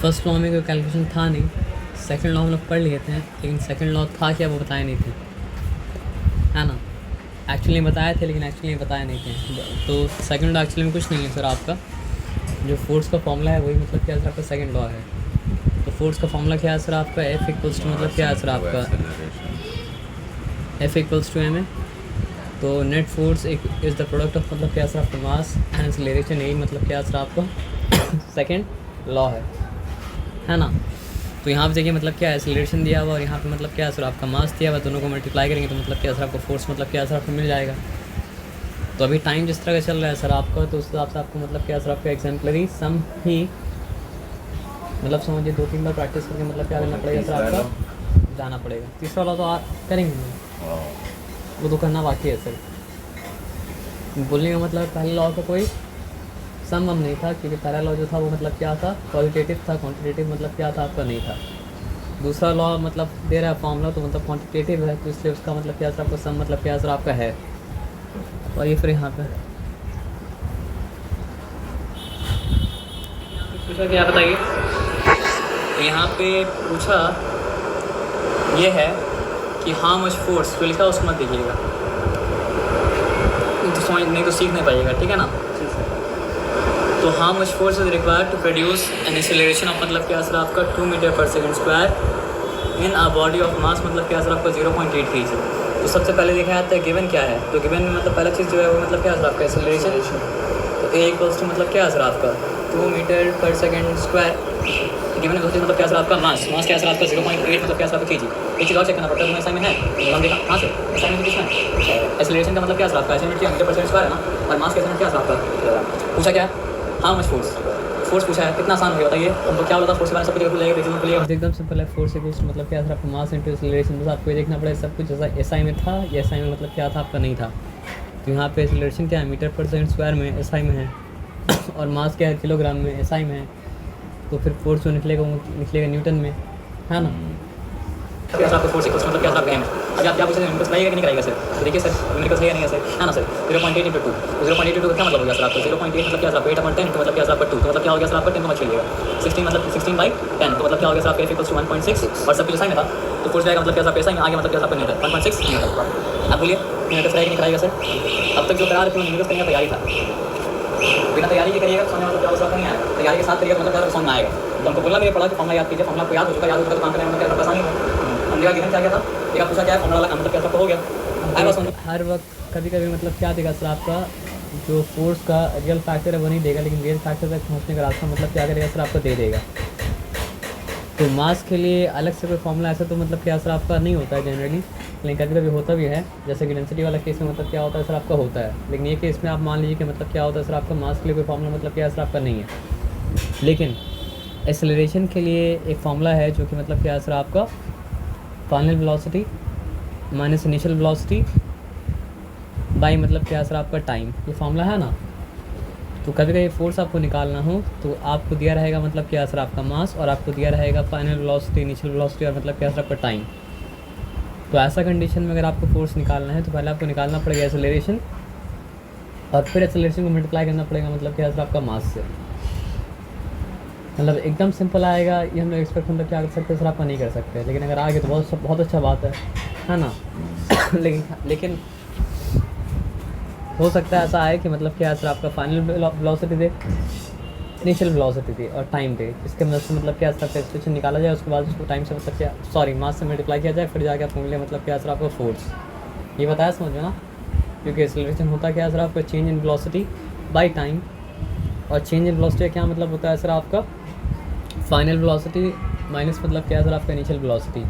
First law में कोई calculation था नहीं, सेकंड लॉ हम लोग पढ़ लिए थे, लेकिन सेकंड लॉ था क्या वो बताए नहीं थे, है ना। एक्चुअली बताए थे लेकिन एक्चुअली बताए नहीं थे। तो सेकंड लॉ एक्चुअली में कुछ नहीं है सर, आपका जो फोर्स का फॉर्मूला है वही मतलब क्या सर आपका सेकंड लॉ है। तो फोर्स का फॉर्मूला क्या है सर आपका, एफ इक्वल्स टू मतलब क्या है सर आपका, एफ इक्वल्स टू एम है। तो net force is the product of मतलब क्या सर आपका मास एंड एक्सेलरेशन, यही मतलब क्या सर आपका सेकंड लॉ है ना। तो यहाँ पे देखिए मतलब क्या है, एक्सेलरेशन दिया हुआ और यहाँ पे मतलब क्या है सर आपका मास दिया हुआ, दोनों को मल्टीप्लाई करेंगे तो मतलब क्या सर आपको फोर्स मतलब क्या सर आपको मिल जाएगा। तो अभी टाइम जिस तरह का चल रहा है सर आपका, तो उस हिसाब से आपको मतलब क्या सर आपका एग्जाम्पलरी सम ही मतलब समझिए 2-3 बार प्रैक्टिस करके मतलब क्या करना पड़ेगा सर आपका, जाना पड़ेगा। तीसरा लॉ तो आप करेंगे नहीं, वो तो करना बाकी है सर। बोलने का मतलब पहले लॉ का कोई सम वम नहीं था, क्योंकि पहला लॉ जो था वो मतलब क्या था, क्वालिटेटिव था, क्वांटिटेटिव मतलब क्या था आपका नहीं था। दूसरा लॉ मतलब दे रहा है फॉर्मूला, तो मतलब क्वांटिटेटिव है, तो इसलिए उसका मतलब क्या सर आपका सम मतलब क्या सर आपका है। और ये फिर यहाँ पे पूछा क्या बताइए, तो यहाँ पे पूछा ये है कि हाउ मच फोर्स, जो लिखा उसको मत देखिएगा, तो समझ नहीं तो सीख नहीं पाइएगा, ठीक है ना। तो how much force is required to produce an acceleration of मतलब क्या सर आपका 2 metre per second square in a body of mass मतलब क्या सर आपका 0.8 kg। तो सबसे पहले देखा जाता है गिवन क्या है, तो गिवन में मतलब पहला चीज़ जो है वो मतलब क्या सर आपका एक्सेलरेशन, तो ए इक्वल्स टू मतलब क्या सर आपका 2 metre per second square, given में मतलब क्या सर आपका मास क्या सर आपका 0.8 मतलब क्या सर आपका kg। एक चीज़ और चेक करना पड़ता है, तो ऐसा में है हम देखा कहाँ से, ऐसा में किसमें एक्सेलरेशन का मतलब क्या सर आपका acceleration metre per second square है ना, और मास का क्या सर आपका पूछा क्या, हाउ मच फोर्स पूछा है, कितना आसान हो गया बताइए। हमको क्या बोला फोर्स के बारे में सब कुछ लेगा, एकदम सिंपल है। फोर्स इक्वल्स मतलब क्या था आपका मास इनटू एक्सेलरेशन, बस आपको ये देखना पड़ेगा सब कुछ जैसा एसआई में था, या एसआई में मतलब क्या था आपका नहीं था। तो यहाँ पे एक्सेलरेशन क्या है मीटर पर सेकंड स्क्वायर में एसआई में है और मास क्या है किलोग्राम में एसआई में है। तो फिर फोर्स जो निकलेगा वो निकलेगा न्यूटन में, है ना। क्या आपको फोर्स इक्वल्स मतलब क्या आपका एम, अभी आप क्या पूछते हैं न्यूमेरिकल सही है कि नहीं करेगा सर, तो देखिए सर न्यूमेरिकल सही है नहीं है सर, है ना सर। 0.8 × 2, 0.82 का क्या मतलब हो गया सर आपका, 0.8 मतलब क्या सर आपका 8/10 तो मतलब क्या सर आपका 2, तो मतलब क्या हो गया सर आपका 10 को मत छोड़िएगा, 16 मतलब 16/10 तो मतलब क्या हो गया सर आपका F = 1.6 और सब कुछ सही में था, तो फोर्स जाएगा मतलब क्या सर पैसा आगे मतलब क्या आपका न्यूटन 1.6 न्यूटन। आप बोलिए न्यूमेरिकल सही नहीं कराएगा सर, अब तक जो करा रहे थे न्यूमेरिकल करने का तैयारी था, बिना तैयारी के करिएगा समझ मतलब क्या उसका नहीं आएगा, तैयारी के साथ करिएगा मतलब क्या समझ में आएगा। तो हमको बोला मेरे पढ़ा कि फॉर्मूला याद कीजिए, फॉर्मूला को याद हो चुका, याद होगा तो काम करने में क्या आसानी है। हमने गिवन क्या था, एक पूछा क्या है फॉर्मूला का मतलब क्या हो गया। हर वक्त कभी कभी मतलब क्या देगा सर आपका, जो फोर्स का रियल फैक्टर है वो नहीं देगा, लेकिन रियल फैक्टर तक पहुंचने का रास्ता मतलब क्या करेगा सर आपको दे देगा। तो मास के लिए अलग से कोई फॉर्मूला ऐसा तो मतलब क्या सर आपका नहीं होता है जनरली, लेकिन कभी कभी होता भी है, जैसे कि डेंसिटी वाला केस में मतलब क्या होता है सर आपका होता है, लेकिन ये केस में आप मान लीजिए कि मतलब क्या होता है सर आपका मास के लिए कोई फॉर्मूला मतलब क्या सर आपका नहीं है। लेकिन एक्सेलरेशन के लिए एक फॉर्मूला है जो कि मतलब क्या सर आपका final velocity minus initial velocity by मतलब क्या सर आपका टाइम, ये फॉर्मूला है ना। तो कभी कभी फोर्स आपको निकालना हो तो आपको दिया रहेगा मतलब क्या सर आपका मास, और आपको दिया रहेगा फाइनल वेलोसिटी, इनिशियल वेलोसिटी और मतलब क्या सर आपका टाइम। तो ऐसा कंडीशन में अगर आपको फोर्स निकालना है तो पहले आपको निकालना पड़ेगा एक्सेलरेशन, और फिर एक्सेलरेशन को मल्टीप्लाई करना पड़ेगा मतलब क्या सर आपका मास से। मतलब एकदम सिंपल आएगा, ये हम लोग एक्सपेक्ट मतलब क्या कर सकते हैं सर आपका नहीं कर सकते, लेकिन अगर आगे तो बहुत अच्छा बात है ना। लेकिन हो सकता है ऐसा आए कि मतलब क्या सर आपका फाइनल वेलोसिटी दे, इनिशियल वेलोसिटी दे और टाइम दे, इसके मदद से मतलब क्या सर आपका एक्सेलरेशन निकाला जाए, उसके बाद उसको टाइम से मतलब क्या सॉरी मास से मल्टीप्लाई किया जाए, फिर जाके आप मिले मतलब क्या सर आपका फोर्स। ये बताया समझ में ना, क्योंकि एक्सेलरेशन होता क्या सर आपका change in velocity by time, और चेंज इन वेलोसिटी का क्या मतलब होता है सर आपका फाइनल वेलोसिटी माइनस मतलब क्या सर आपका इनिशियल वेलोसिटी।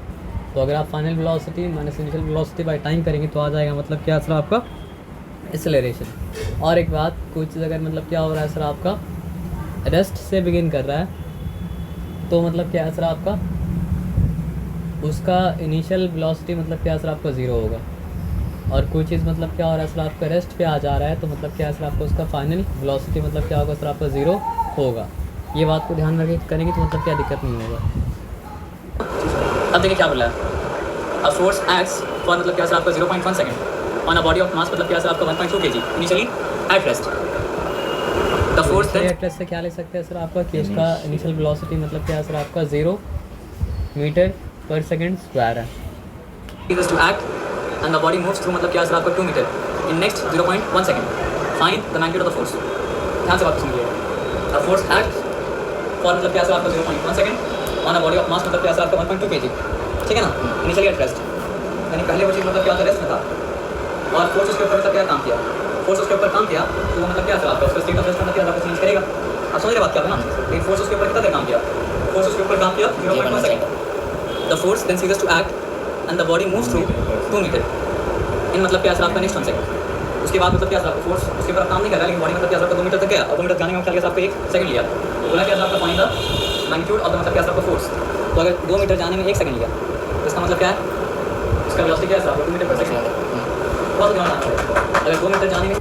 तो अगर आप final velocity minus initial velocity by time करेंगे तो आ जाएगा मतलब क्या सर आपका एक्सेलरेशन। और एक बात, कोई चीज़ अगर मतलब क्या हो रहा है सर आपका रेस्ट से बिगिन कर रहा है तो मतलब क्या है सर आपका उसका इनिशियल वेलोसिटी मतलब क्या सर आपका 0 होगा, और कोई चीज़ मतलब क्या हो रहा है सर आपका रेस्ट पे आ जा रहा है तो मतलब क्या है सर आपका उसका फाइनल वेलोसिटी मतलब क्या होगा सर आपका 0 होगा। ये बात को ध्यान रख करेंगे तो मतलब क्या दिक्कत नहीं होगा। अब देखिए क्या बोला है, अ फोर्स एक्ट्स फॉर मतलब क्या सर आपका 0.1 second on a body of mass मतलब क्या सर आपका 1.2 kg initially at rest. The force then actress से क्या ले सकते हैं सर आपका कि उसका इनिशियल वेलोसिटी मतलब क्या है सर आपका 0 मीटर पर सेकंड स्क्वायर है। is to act and the body moves through मतलब क्या है सर आपका 2 metre in next 0.1 second. Find the magnitude of the force. ध्यान से बात सुनिए। The force acts for मतलब क्या है सर आपका 0.1 second on a body of mass मतलब क्या है सर आपका 1.2 kg, ठीक है ना, इनिशियली एट रेस्ट, यानी पहले वो चीज़ मतलब क्या था रेस्ट में था और फोर्स उसके ऊपर मतलब क्या काम किया, फोर्स उसके ऊपर काम किया तो वो मतलब क्या सर आपका उसका स्टेट ऑफ रेस्ट मतलब क्या चेंज करेगा। आप समझ रहे बात क्या है ना, लेकिन फोर्स उसके ऊपर कितना देर काम किया, फोर्स उसके ऊपर काम किया 0.1 second. The force then ceases to act and the body moves through 2 metre in मतलब क्या सर आपका नेक्स्ट 1 सेकंड। उसके बाद मतलब क्या सर आपका फोर्स उसके ऊपर काम नहीं कर रहा, लेकिन बॉडी मतलब क्या सर आपका 2 मीटर तक गया और 2 मीटर जाने में क्या आपको 1 सेकंड लिया, बोला क्या सर आपका find the magnitude of the मतलब क्या सर आपका फोर्स। तो अगर 2 मीटर जाने में 1 सेकंड लिया तो इसका मतलब क्या है, इसका वेलोसिटी क्या है सर आपका 2 मीटर पर सेकंड। बहुत ध्यान रखना, अगर 2 मीटर जाने में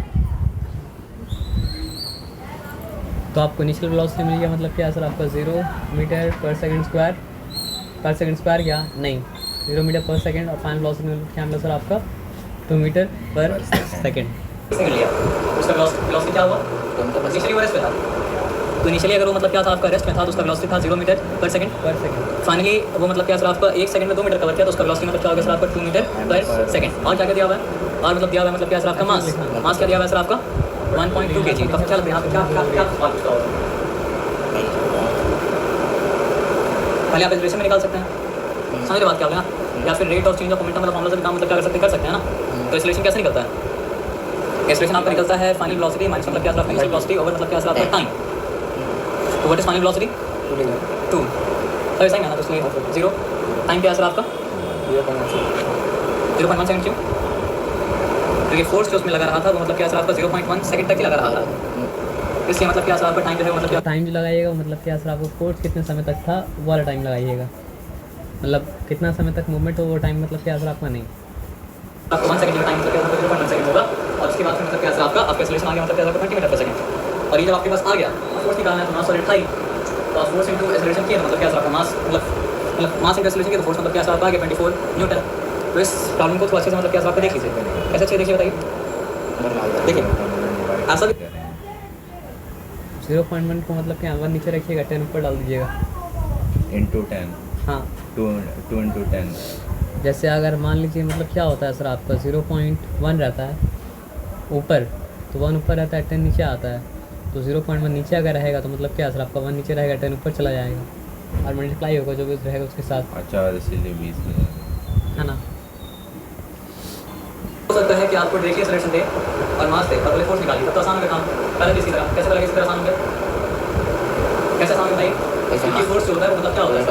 तो आपको इनिशियल वेलोसिटी मिल गया मतलब क्या है सर आपका 0 मीटर पर सेकंड स्क्वायर क्या नहीं 0 मीटर पर सेकंड और फाइनल वेलोसिटी क्या मिला सर आपका 2 मीटर पर सेकंड लिया, उसका वेलोसिटी क्या हुआ, इनिशियली वो रेस्ट में था, तो इनिशियली अगर वो मतलब क्या था आपका रेस्ट में था तो उसका वेलोसिटी था 0 मीटर पर सेकंड। फाइनली वो मतलब क्या सर आपका 1 सेकंड में 2 मीटर कवर किया तो उसका वेलोसिटी मतलब क्या होगा सर आपका 2 मीटर पर सेकंड। और क्या क्या दिया हुआ है, और मतलब दिया हुआ है मतलब क्या सर आपका मास क्या दिया हुआ है सर आपका 1.2 kg। तो क्या यहाँ पे क्या क्या क्या सवाल पूछा होगा, पहले आप एक्सप्रेशन में निकाल सकते हैं, समझ रहे बात क्या होगा ना, या फिर rate of change of momentum मतलब फॉर्मूला से काम मतलब क्या कर सकते हैं ना। तो एक्सप्रेशन कैसे निकलता है, एक्सप्रेशन आपका निकलता है फाइनल वेलोसिटी माइनस मतलब क्या सर आपका इनिशियल वेलोसिटी ओवर मतलब क्या सर आपका टाइम। तो व्हाट इज फाइनल वेलोसिटी 2, तो ऐसा ही ना, तो इसलिए 0 टाइम क्या है सर आपका 0.1 सेकंड। क्यों, क्योंकि फोर्स जो उसमें लगा रहा था वो मतलब क्या सर आपका 0.1 सेकंड तक ही लगा रहा था, इसलिए मतलब क्या सर आपका टाइम जो है मतलब क्या टाइम जो लगाइएगा मतलब क्या सर आपको फोर्स कितने समय तक था वो वाला टाइम लगाइएगा, मतलब कितना समय तक मूवमेंट हो वो टाइम मतलब क्या सर आपका नहीं आपको 1 सेकंड का टाइम मतलब क्या 0.1 सेकंड होगा। और उसके बाद फिर मतलब क्या सर आपका एक्सेलरेशन आ गया मतलब क्या सर 20 मीटर पर सेकंड। और ये जब आपके पास आ गया फोर्स निकालना है तो मास और था ही, तो फोर्स इंटू एक्सेलरेशन किया मतलब क्या सर आपका मास मतलब मास इंटू एक्सेलरेशन किया तो फोर्स मतलब क्या सर आपका आ गया 24 न्यूटन। तो इस प्रॉब्लम को थोड़ा अच्छे से मतलब क्या सर आपको देख लीजिए, कैसे अच्छे देखिए बताइए, देखिए ऐसा 0.1 को मतलब क्या 1 नीचे रखिएगा 10 ऊपर डाल दीजिएगा into 10 हाँ 2 into 10। जैसे अगर मान लीजिए मतलब क्या होता है सर आपका 0.1 रहता है ऊपर, तो 1 ऊपर रहता है 10 नीचे आता है, तो 0.1 नीचे अगर रहेगा तो मतलब क्या सर आपका 1 नीचे रहेगा 10 ऊपर चला जाएगा और मल्टीप्लाई होगा जो भी रहेगा उसके साथ। अच्छा, इसीलिए 20 है ना। हो सकता है कि आपको डायरेक्टली एक्सेलरेशन दे और मास दे और पहले फोर्स निकालिए, तब तो आसान होगा काम। पहले किसी तरह कैसे पहले किसी तरह आसान होगा, कैसे आसान होगा भाई, क्योंकि फोर्स जो होता है वो मतलब क्या होता है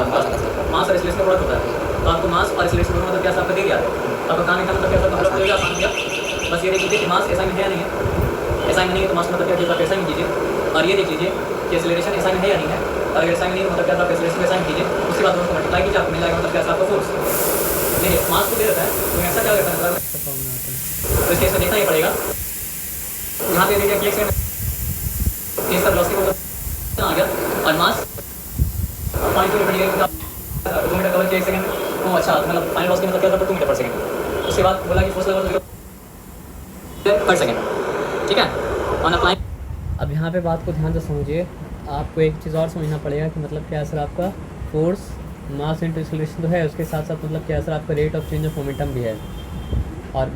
मास और एक्सेलरेशन का प्रोडक्ट होता है, तो आपको मास और एक्सेलरेशन दोनों मतलब क्या आपका दे दिया है, आपको काम निकालना मतलब क्या मतलब कोई आसान किया। बस ये देख लीजिए कि मास ऐसा में है या नहीं है, ऐसा में नहीं है तो मास मतलब क्या चीज़ आप ऐसा ही कीजिए, और ये देख लीजिए कि एक्सेलरेशन ऐसा में है या नहीं है, और अगर ऐसा में नहीं तो मतलब क्या आप एक्सेलरेशन ऐसा ही कीजिए, उसके बाद दोनों को मल्टीप्लाई कीजिए आपको मिल जाएगा मतलब क्या आपका फोर्स। देखिए मास को दे देता है तो ऐसा क्या करता है, तो इसके इसमें देखना ही पड़ेगा। यहाँ पे देखिए कि एक सेकंड इसका वेलोसिटी को आ गया और मास 0.2 मीटर 2 मीटर कवर किया 1 सेकंड में। तो अच्छा मतलब फाइनल वेलोसिटी मतलब क्या था 2 मीटर पर सेकंड। उसके बाद बोला कि फोर्स लेवल 0 पर सेकंड, ठीक है, ऑन अप्लाइंग। अब यहाँ पे बात को ध्यान से समझिए, आपको एक चीज़ और समझना पड़ेगा कि मतलब क्या सर आपका फोर्स मास इंटू एक्सेलरेशन तो है, उसके साथ साथ मतलब क्या सर आपका rate of change of momentum भी है। और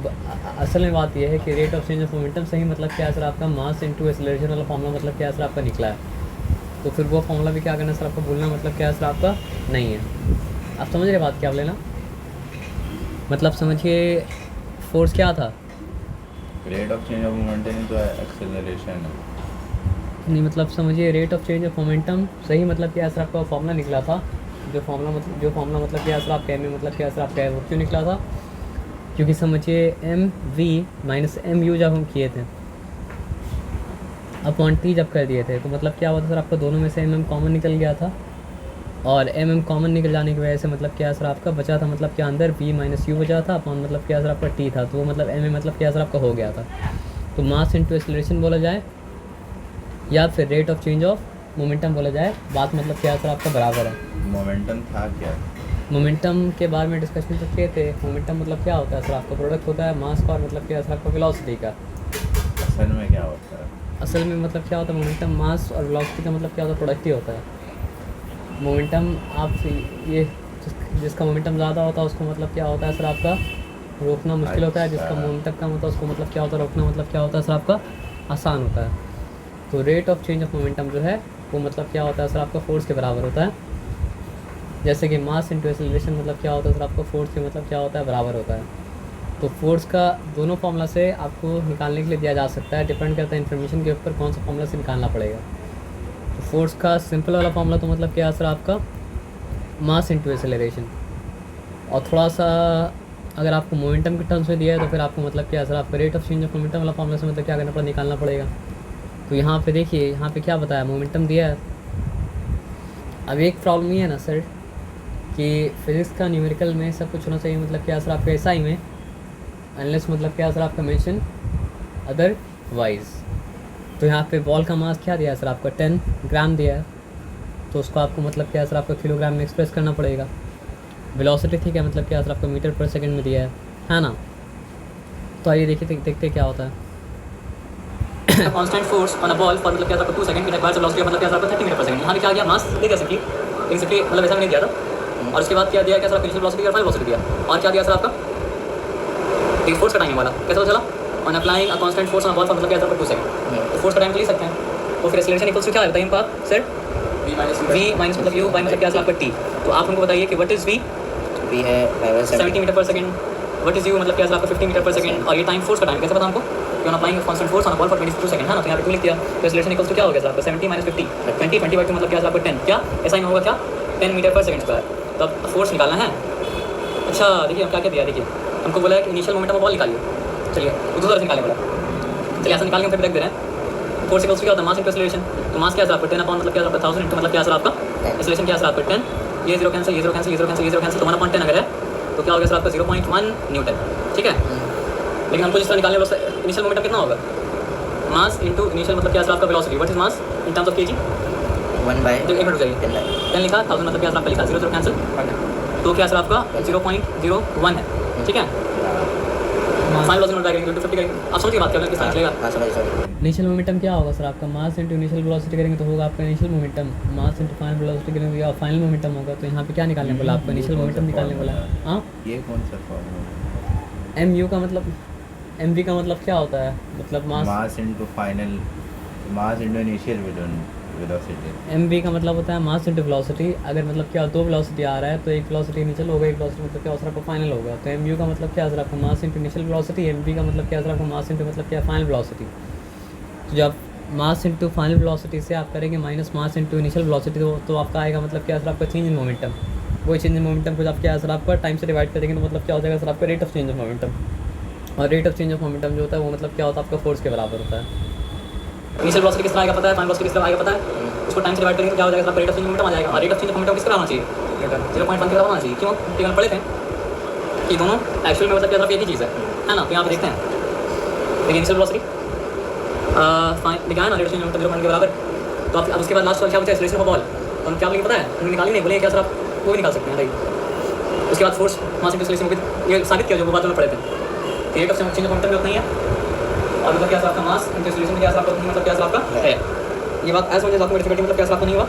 असल में बात यह है कि rate of change of momentum से ही मतलब क्या सर आपका मास इंटू एक्सेलरेशन वाला फॉर्मूला मतलब क्या सर आपका निकला है, तो फिर वो फॉर्मूला भी क्या करना सर आपको भूलना मतलब क्या सर आपका नहीं है। आप समझ रहे बात क्या आप लेना, मतलब समझिए फोर्स क्या था, rate of change of momentum तो एक्सेलरेशन है, नहीं मतलब समझिए rate of change of momentum सही मतलब क्या सर आपका फॉर्मूला निकला था, जो फॉर्मूला मतलब क्या सर आपका एम मतलब क्या सर आपका वो क्यों निकला था, क्योंकि समझिए M V minus M U जब हम किए थे अपॉन टी जब कर दिए थे तो मतलब क्या हुआ था सर आपका दोनों में से एम कॉमन निकल गया था, और एम कॉमन निकल जाने की वजह से मतलब क्या सर आपका बचा था मतलब क्या अंदर वी माइनस यू बचा था अपॉन मतलब क्या सर आपका टी था, तो वो मतलब एम मतलब क्या सर आपका हो गया था। तो मास इंटू एक्सेलरेशन बोला जाए या फिर rate of change of momentum बोला जाए, बात मतलब क्या सर आपका बराबर है। मोमेंटम था क्या, मोमेंटम के बारे में डिस्कशन तो किए थे, मोमेंटम मतलब क्या होता है सर आपका प्रोडक्ट होता है मास का और मतलब क्या सर आपका वेलोसिटी का। असल में क्या होता है, असल में मतलब क्या होता है मोमेंटम मास और वेलोसिटी का मतलब क्या होता है प्रोडक्ट ही होता है। मोमेंटम आप ये जिसका मोमेंटम ज़्यादा होता है उसको मतलब क्या होता है सर आपका रोकना मुश्किल होता है, जिसका अच्छा। मोमेंटम कम होता है उसको मतलब क्या होता है रोकना मतलब क्या होता है सर आपका आसान होता है। तो rate of change of momentum जो है वो मतलब क्या होता है सर आपका फोर्स के बराबर होता है। जैसे कि मास इंटू एक्सेलरेशन मतलब क्या होता है सर आपका फोर्स के मतलब क्या होता है बराबर होता है। तो फोर्स का दोनों फार्मूला से आपको निकालने के लिए दिया जा सकता है, डिपेंड करता है इन्फॉर्मेशन के ऊपर कौन सा फार्मूला से निकालना पड़ेगा। तो फोर्स का सिंपल वाला फार्मूला तो मतलब क्या है सर आपका मास इंटू एक्सेलरेशन, और थोड़ा सा अगर आपको मोमेंटम के टर्म्स में दिया है तो फिर आपको मतलब क्या है सर आपका rate of change of momentum वाला फार्मूला से मतलब क्या करना पड़ेगा निकालना पड़ेगा। तो यहाँ पे देखिए यहाँ पे क्या बताया मोमेंटम दिया है। अब एक प्रॉब्लम ये है ना सर कि फिज़िक्स का न्यूमेरिकल में सब कुछ होना चाहिए मतलब क्या सर आपका एसआई में, अनलेस मतलब क्या सर आपका मेंशन अदरवाइज। तो यहाँ पे बॉल का मास क्या दिया है सर आपका 10 ग्राम दिया है, तो उसको आपको मतलब क्या सर आपका किलोग्राम में एक्सप्रेस करना पड़ेगा। वेलोसिटी ठीक है मतलब क्या सर आपका मीटर पर सेकंड में दिया है ना। तो आइए देखिए देखते क्या होता है। Constant force on a ball for मतलब क्या था 2 सेकंड के बाद वेलोसिटी मतलब क्या था 30 मीटर पर सेकंड। यहाँ पे क्या गया मास दे दिया सिंपली, लेकिन सिंपली मतलब ऐसा नहीं दिया था। और उसके बाद क्या दिया क्या सर इनिशियल वेलोसिटी और फाइनल वेलोसिटी दिया, और क्या दिया सर आपका ये फोर्स का टाइम वाला कैसे चला on applying a constant force on a ball for मतलब क्या था 2 सेकंड। तो फोर्स का टाइम तो ले सकते हैं। तो फिर एक्सेलरेशन इक्वल्स टू क्या है बताइए इनको आप सर v माइनस मतलब u बाई मतलब क्या सर आपका t। तो आप उनको बताइए कि व्हाट इज v है 70 metre per second, what is u मतलब क्या सर आपका 50 मीटर पर सेकंड, और ये टाइम फोर्स का टाइम कैसे पता हमको कि on applying constant force on a ball for 22 second है ना। तो यहाँ पे 2 लिख दिया। तो एक्सेलरेशन इक्वल्स टू क्या हो गया सर आपका 70 माइनस 50 20 20 बाई 2 मतलब क्या सर आपका 10 क्या ऐसा ही होगा क्या 10 मीटर पर सेकंड स्क्वायर। तो अब फोर्स निकालना है। अच्छा देखिए हम क्या क्या दिया, देखिए हमको बोला है कि इनिशियल मोमेंटम ऑफ बॉल निकालिए। चलिए उस तरह से निकालने बोला, चलिए ऐसा निकालेंगे फिर रख दे रहे हैं। फोर्स इक्वल्स क्या होता है मास इंटू एक्सेलरेशन। तो मास क्या सर आपका 10 अपॉन मतलब क्या सर आपका 1000 इंटू मतलब क्या सर आपका एक्सेलरेशन क्या सर आपका 10। ये 0 कैंसिल ये 0 कैंसिल ये 0 कैंसिल ये 0 कैंसिल तो 1/10 अगर है तो क्या हो गया सर आपका 0.1 न्यूटन। ठीक है, लेकिन हमको जिस तरह निकालने वाला इनिशियल मोमेंटम कितना होगा मास इंटू इनिशियल मतलब क्या सर आपका velocity. What is mass in terms of KG 1/1 रुक जाइए 10 लिखा 1000 मतलब क्या सर आपका लिखा 0 0 कैंसिल तो क्या सर आपका 0.01 है। ठीक है, फाइनल वेलोसिटी नोट करेंगे 250 करेंगे। आप समझिए बात क्या किस तरह चलेगा। इनिशियल मोमेंटम क्या होगा सर आपका मास इंटू इनिशियल वेलोसिटी करेंगे तो होगा आपका initial momentum, mass into final velocity करेंगे या फाइनल मोमेंटम होगा। तो यहाँ पे क्या निकालने बोला आपको इनिशियल मोमेंटम निकालने बोला। हाँ ये कौन सा फॉर्मूला एम यू का मतलब एम वी का मतलब क्या होता है मतलब mass into final mass into initial velocity. M V का मतलब होता है मास इंटू वेलोसिटी। अगर मतलब क्या दो वेलोसिटी आ रहा है तो एक वेलोसिटी इनिशियल होगा एक वेलोसिटी मतलब क्या होगा आपका फाइनल होगा। तो एम यू का मतलब क्या सर आपका mass into initial velocity, M V का मतलब क्या सर आपका मास इंटू मतलब क्या फाइनल वेलोसिटी। तो जब मास इंटू फाइनल वेलोसिटी से आप करेंगे minus mass into initial velocity तो आपका आएगा मतलब क्या सर आपका चेंज इन मोमेंटम। वही चेंज इन मोमेंटम को आप क्या सर आपका टाइम से डिवाइड करेंगे तो मतलब क्या हो जाएगा सर आपका rate of change of momentum. और rate of change of momentum जो होता है वो मतलब क्या होता है आपका फोर्स के बराबर होता है। इनिशियल वेलोसिटी किस तरह आएगा पता है, फाइनल वेलोसिटी किस तरह आएगा पता है। उसको टाइम से डिवाइड करेंगे तो क्या हो जाएगा sir rate of change of momentum आ जाएगा। और rate of change of momentum किस तरह होना चाहिए 0.1 के बराबर होना चाहिए। क्यों क्योंकि हम पढ़े थे कि दोनों एक्चुअल में मतलब क्या एक ही चीज़ है ना। तो यहाँ पे देखते हैं देखिए इनिशियल वेलोसिटी लिखा है ना rate of change of momentum 0.1 के बराबर। तो अब उसके बाद लास्ट वाला क्या बचा एक्सेलरेशन ऑफ बॉल। तो हम क्या बोलेंगे पता है हम निकाली नहीं बोलेंगे क्या सर आप वो भी निकाल सकते हैं भाई। उसके बाद फोर्स मास इंटू एक्सेलरेशन ये साबित किया जो बात में पढ़े थे। Rate of change of momentum भी उतना ही है और मतलब क्या सर आपका मास इंटू एक्सेलरेशन क्या सर आपका मतलब क्या सर आपका है। ये बात ऐसे समझिए आपको डिफिकल्टी मतलब क्या सर आपको नहीं हुआ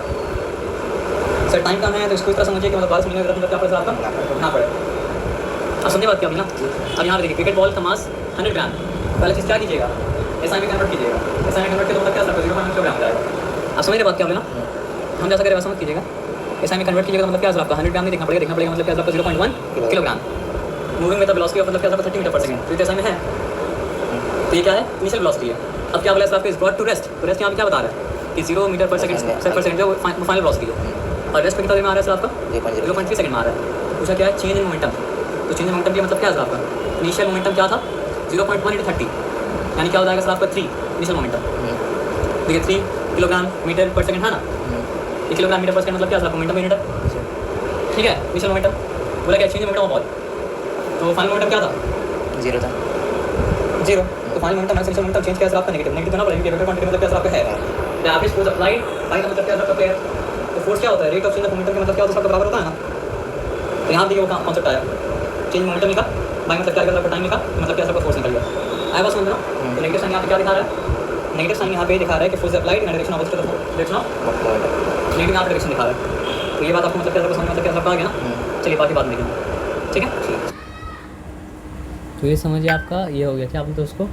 सर टाइम कम है तो इसको इस तरह समझिए कि मतलब 12 मिनट मतलब क्या पड़े सर आपका ना पड़े। अब समझिए बात क्या होगी ना। अब यहाँ पे देखिए क्रिकेट बॉल का मास 100 ग्राम। पहले चीज़ क्या कीजिएगा ऐसा में कन्वर्ट कीजिएगा, ऐसा में कन्वर्ट किया तो मतलब क्या सर 0.1 किलोग्राम जाएगा। आप समझ रहे बात क्या होगी ना। हम जैसा करें वैसा मत कीजिएगा, ऐसा में कन्वर्ट कीजिएगा तो मतलब क्या सर आपका 100 ग्राम नहीं देखना पड़ेगा मतलब क्या सर आपका 0.1 किलोग्राम। मूविंग में तो वेलोसिटी मतलब क्या सर 30 मीटर पर सेकंड तो ऐसा में है। तो ये क्या है इनिशियल वेलोसिटी है। अब क्या बोला सर आपका इज ब्रॉट टू रेस्ट। तो रेस्ट यहाँ पे क्या बता रहा है कि 0 मीटर पर सेकंड जो फाइनल वेलोसिटी है और रेस्ट पे कितना देर में आ रहा है सर आपका 0.3 सेकंड में आ रहा है। पूछा क्या है चेंज इन मोमेंटम। तो चेंज इन मोमेंटम का मतलब क्या है सर आपका इनिशियल मोमेंटम क्या था 0.1 × 30 यानी क्या हो जाएगा सर आपका 3 इनिशियल मोमेंटम। देखिए 3 किलोग्राम मीटर पर सेकंड है ना। 1 किलोग्राम मीटर पर सेकंड मतलब क्या सर आपका मोमेंटम यूनिट है। ठीक है इनिशियल मोमेंटम बोला क्या change in momentum of ball. तो फाइनल मोमेंटम क्या था 0 था 0। तो final momentum initial momentum change क्या सर आपका नेगेटिव ना पड़ेगा वेक्टर क्वांटिटी मतलब क्या सर आपका है। The average force applied by का मतलब क्या सर आपका प्लेयर। तो फोर्स क्या होता है rate of change of momentum का मतलब क्या होता है सबका बराबर होता है ना। तो यहाँ देखिए वो कॉन्सेप्ट आया चेंज मोमेंटम लिखा बाय मतलब क्या सर आपका टाइम लिखा मतलब क्या सर आपका फोर्स निकल गया। आया बात समझ लो। तो नेगेटिव साइन यहाँ पे क्या दिखा रहा है नेगेटिव साइन यहाँ पे दिखा रहा है कि force applied in direction opposite to the direction of leading out direction दिखा रहा है। तो ये बात आपको मतलब क्या समझ में मतलब क्या आ गया ना। चलिए बाकी बात देखेंगे, ठीक है। तो ये समझिए आपका ये हो गया, क्या बोलते हैं उसको,